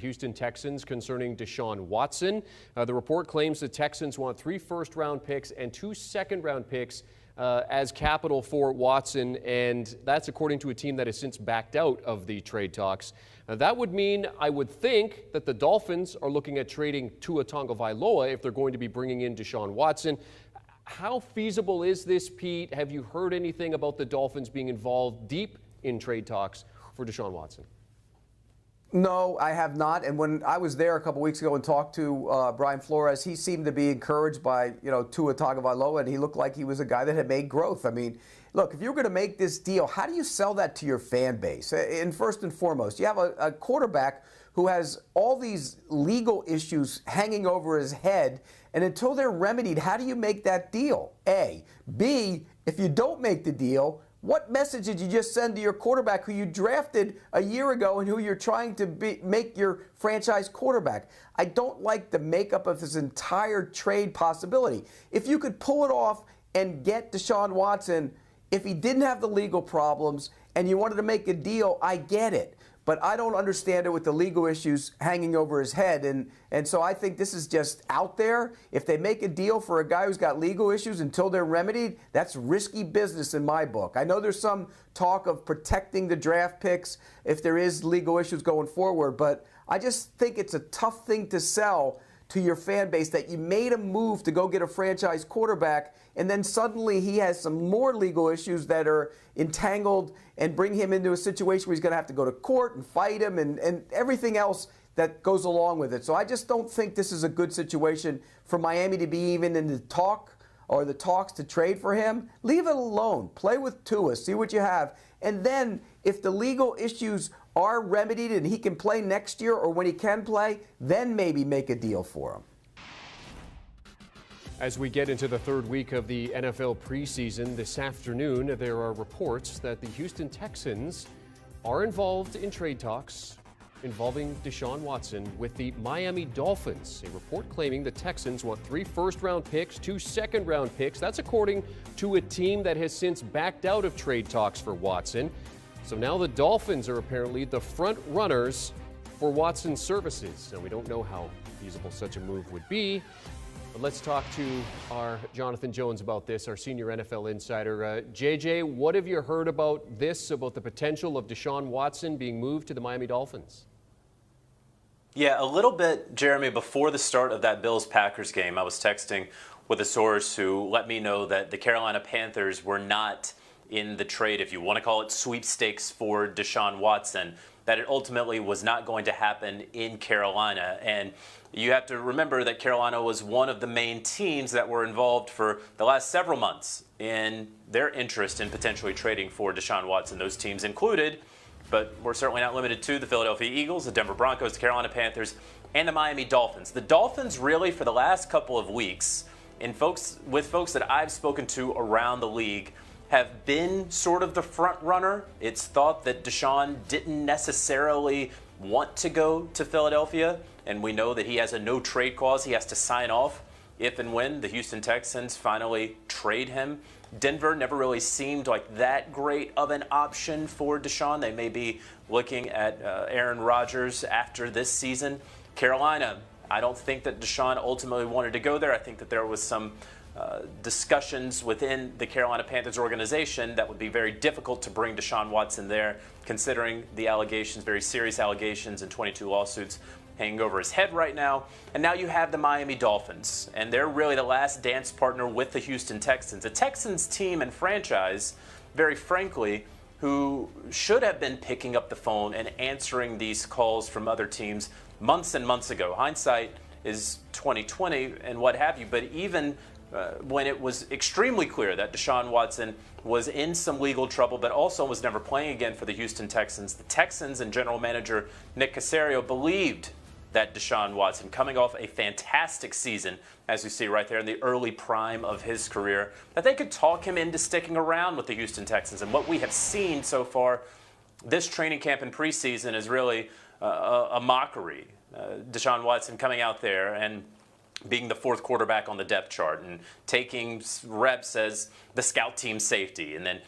Houston Texans concerning Deshaun Watson. The report claims the Texans want 3 first-round picks and 2 second-round picks as capital for Watson, and that's according to a team that has since backed out of the trade talks. That would mean, I would think, that the Dolphins are looking at trading Tua Tagovailoa if they're going to be bringing in Deshaun Watson. How feasible is this, Pete? Have you heard anything about the Dolphins being involved deep in trade talks for Deshaun Watson? No, I have not. And when I was there a couple weeks ago and talked to Brian Flores, he seemed to be encouraged by, Tua Tagovailoa, and he looked like he was a guy that had made growth. I mean, look, if you're going to make this deal, how do you sell that to your fan base? And first and foremost, you have a quarterback who has all these legal issues hanging over his head, and until they're remedied, how do you make that deal? A. B, if you don't make the deal, what message did you just send to your quarterback who you drafted a year ago and who you're trying to make your franchise quarterback? I don't like the makeup of this entire trade possibility. If you could pull it off and get Deshaun Watson, if he didn't have the legal problems and you wanted to make a deal, I get it. But I don't understand it with the legal issues hanging over his head. And so I think this is just out there. If they make a deal for a guy who's got legal issues until they're remedied, that's risky business in my book. I know there's some talk of protecting the draft picks if there is legal issues going forward, but I just think it's a tough thing to sell to your fan base that you made a move to go get a franchise quarterback, and then suddenly he has some more legal issues that are entangled and bring him into a situation where he's going to have to go to court and fight him and everything else that goes along with it. So I just don't think this is a good situation for Miami to be even in the talk or the talks to trade for him. Leave it alone. Play with Tua. See what you have. And then if the legal issues are remedied and he can play next year or when he can play, then maybe make a deal for him. As we get into the third week of the NFL preseason this afternoon, there are reports that the Houston Texans are involved in trade talks involving Deshaun Watson with the Miami Dolphins. A report claiming the Texans want 3 first-round picks, 2 second-round picks. That's according to a team that has since backed out of trade talks for Watson. So now the Dolphins are apparently the front runners for Watson's services. Now, we don't know how feasible such a move would be, but let's talk to our Jonathan Jones about this, our senior NFL insider. JJ, what have you heard about this, about the potential of Deshaun Watson being moved to the Miami Dolphins? Yeah, a little bit, Jeremy. Before the start of that Bills-Packers game, I was texting with a source who let me know that the Carolina Panthers were not in the trade, if you want to call it sweepstakes, for Deshaun Watson, that it ultimately was not going to happen in Carolina. And you have to remember that Carolina was one of the main teams that were involved for the last several months in their interest in potentially trading for Deshaun Watson. Those teams included, but we're certainly not limited to, the Philadelphia Eagles, the Denver Broncos, the Carolina Panthers, and the Miami Dolphins. The Dolphins really, for the last couple of weeks, with folks that I've spoken to around the league, have been sort of the front runner. It's thought that Deshaun didn't necessarily want to go to Philadelphia, and we know that he has a no trade clause he has to sign off if and when the Houston Texans finally trade him. Denver never really seemed like that great of an option for Deshaun. They may be looking at Aaron Rodgers after this season. Carolina, I don't think that Deshaun ultimately wanted to go there. I think that there was some discussions within the Carolina Panthers organization that would be very difficult to bring Deshaun Watson there, considering the allegations, very serious allegations and 22 lawsuits hanging over his head right now. And now you have the Miami Dolphins, and they're really the last dance partner with the Houston Texans. A Texans team and franchise, very frankly, who should have been picking up the phone and answering these calls from other teams months and months ago. Hindsight is 20/20 and what have you, but even when it was extremely clear that Deshaun Watson was in some legal trouble, but also was never playing again for the Houston Texans, the Texans and general manager Nick Caserio believed that Deshaun Watson, coming off a fantastic season, as you see right there in the early prime of his career, that they could talk him into sticking around with the Houston Texans. And what we have seen so far this training camp and preseason is really a mockery. Deshaun Watson coming out there and being the 4th quarterback on the depth chart and taking reps as the scout team safety, and then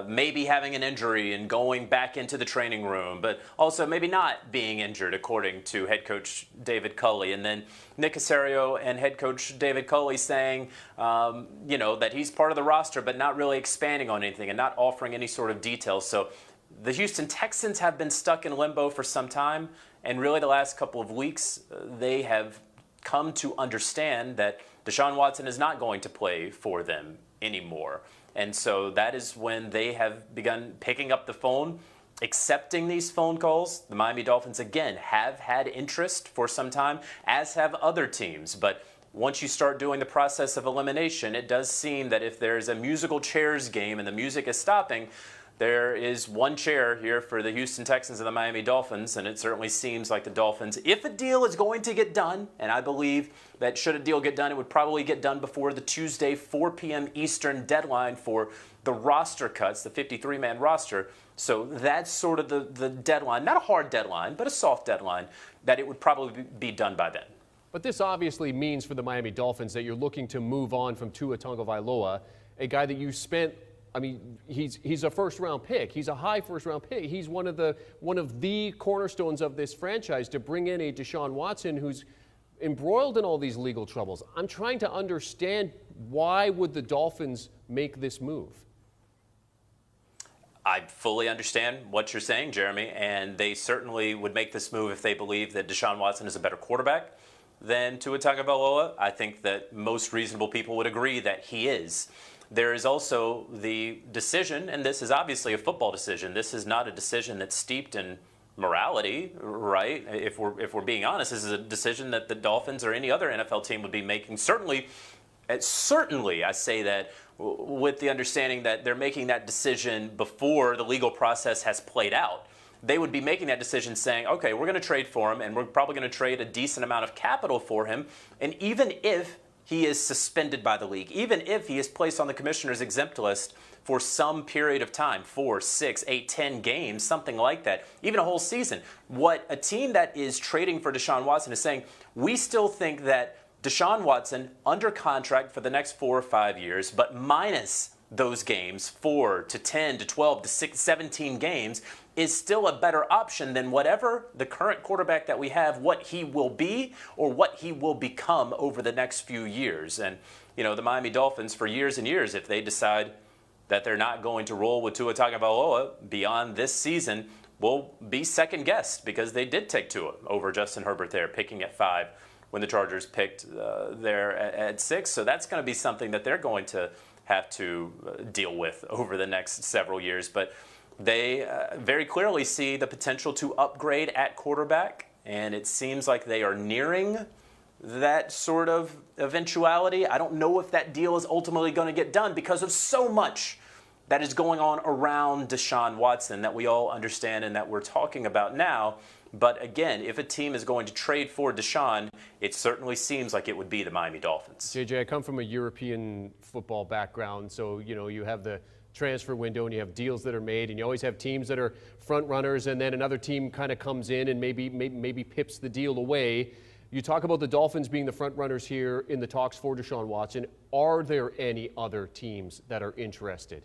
maybe having an injury and going back into the training room, but also maybe not being injured, according to head coach David Culley. And then Nick Caserio and head coach David Culley saying, that he's part of the roster, but not really expanding on anything and not offering any sort of details. So the Houston Texans have been stuck in limbo for some time, and really the last couple of weeks, they have come to understand that Deshaun Watson is not going to play for them anymore. And so that is when they have begun picking up the phone, accepting these phone calls. The Miami Dolphins, again, have had interest for some time, as have other teams. But once you start doing the process of elimination, it does seem that if there's a musical chairs game and the music is stopping, there is one chair here for the Houston Texans and the Miami Dolphins, and it certainly seems like the Dolphins, if a deal is going to get done, and I believe that should a deal get done, it would probably get done before the Tuesday 4 p.m. Eastern deadline for the roster cuts, the 53-man roster. So that's sort of the deadline, not a hard deadline, but a soft deadline, that it would probably be done by then. But this obviously means for the Miami Dolphins that you're looking to move on from Tua Tagovailoa, a guy that you spent. I mean, he's a first-round pick. He's a high first-round pick. He's one of the cornerstones of this franchise. To bring in a Deshaun Watson who's embroiled in all these legal troubles, I'm trying to understand, why would the Dolphins make this move? I fully understand what you're saying, Jeremy, and they certainly would make this move if they believe that Deshaun Watson is a better quarterback than Tua Tagovailoa. I think that most reasonable people would agree that he is. There is also the decision, and this is obviously a football decision. This is not a decision that's steeped in morality, right? If we're being honest, this is a decision that the Dolphins or any other NFL team would be making. Certainly, I say that with the understanding that they're making that decision before the legal process has played out. They would be making that decision saying, okay, we're going to trade for him, and we're probably going to trade a decent amount of capital for him. And even if he is suspended by the league, even if he is placed on the commissioner's exempt list for some period of time, 4, 6, 8, 10 games, something like that, even a whole season, what a team that is trading for Deshaun Watson is saying, we still think that Deshaun Watson, under contract for the next 4 or 5 years, but minus those games, 4 to 10 to 12 to 6, 17 games, is still a better option than whatever the current quarterback that we have, what he will be or what he will become over the next few years. And, the Miami Dolphins, for years and years, if they decide that they're not going to roll with Tua Tagovailoa beyond this season, will be second-guessed, because they did take Tua over Justin Herbert there, picking at 5 when the Chargers picked there at 6. So that's going to be something that they're going to have to deal with over the next several years. But they very clearly see the potential to upgrade at quarterback, and it seems like they are nearing that sort of eventuality. I don't know if that deal is ultimately going to get done because of so much that is going on around Deshaun Watson that we all understand and that we're talking about now. But again, if a team is going to trade for Deshaun, it certainly seems like it would be the Miami Dolphins. JJ, I come from a European football background, so you have the transfer window and you have deals that are made, and you always have teams that are front runners, and then another team kind of comes in and maybe pips the deal away. You talk about the Dolphins being the front runners here in the talks for Deshaun Watson. Are there any other teams that are interested?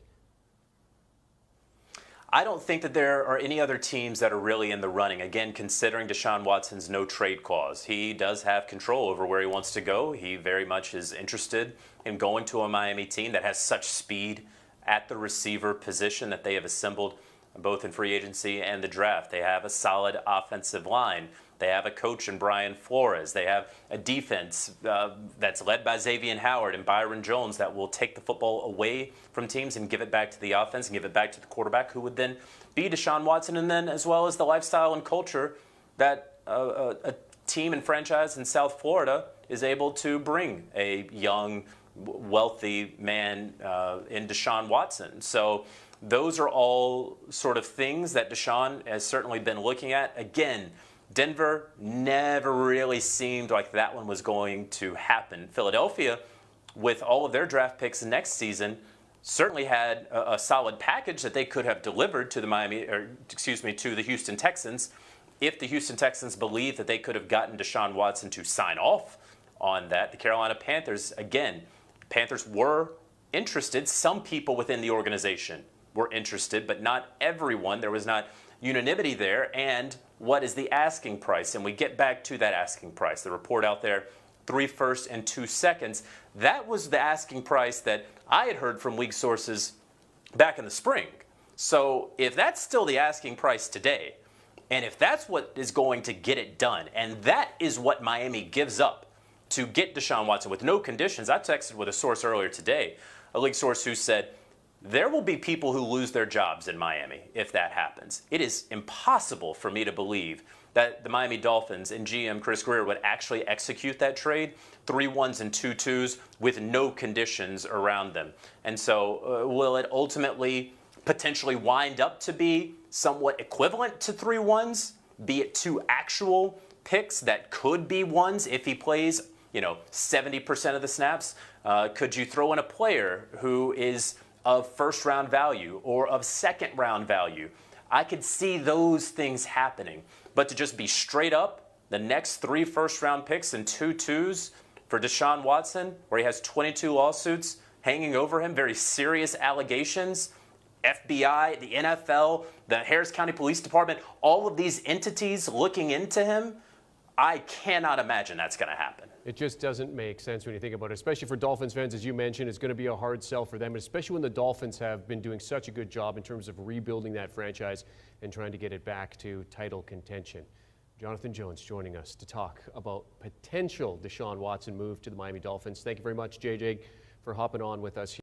I don't think that there are any other teams that are really in the running. Again, considering Deshaun Watson's no trade clause, he does have control over where he wants to go. He very much is interested in going to a Miami team that has such speed at the receiver position that they have assembled both in free agency and the draft. They have a solid offensive line. They have a coach in Brian Flores. They have a defense that's led by Xavier Howard and Byron Jones that will take the football away from teams and give it back to the offense and give it back to the quarterback, who would then be Deshaun Watson, and then as well as the lifestyle and culture that a team and franchise in South Florida is able to bring a young, wealthy man in Deshaun Watson. So those are all sort of things that Deshaun has certainly been looking at. Again, Denver never really seemed like that one was going to happen. Philadelphia, with all of their draft picks next season, certainly had a solid package that they could have delivered to to the Houston Texans, if the Houston Texans believed that they could have gotten Deshaun Watson to sign off on that. The Carolina Panthers, again, Panthers were interested. Some people within the organization were interested, but not everyone. There was not unanimity there. And what is the asking price? And we get back to that asking price. The report out there, 3 firsts and 2 seconds. That was the asking price that I had heard from league sources back in the spring. So if that's still the asking price today, and if that's what is going to get it done, and that is what Miami gives up to get Deshaun Watson with no conditions. I texted with a source earlier today, a league source who said, there will be people who lose their jobs in Miami if that happens. It is impossible for me to believe that the Miami Dolphins and GM Chris Grier would actually execute that trade, 3 1s and 2 2s with no conditions around them. And so will it ultimately potentially wind up to be somewhat equivalent to 3 1s, be it 2 actual picks that could be 1s if he plays, 70% of the snaps? Could you throw in a player who is of first-round value or of second-round value? I could see those things happening. But to just be straight up, the next 3 first-round picks and 2 2s for Deshaun Watson, where he has 22 lawsuits hanging over him, very serious allegations, FBI, the NFL, the Harris County Police Department, all of these entities looking into him, I cannot imagine that's going to happen. It just doesn't make sense when you think about it, especially for Dolphins fans. As you mentioned, it's going to be a hard sell for them, especially when the Dolphins have been doing such a good job in terms of rebuilding that franchise and trying to get it back to title contention. Jonathan Jones joining us to talk about potential Deshaun Watson move to the Miami Dolphins. Thank you very much, JJ, for hopping on with us here.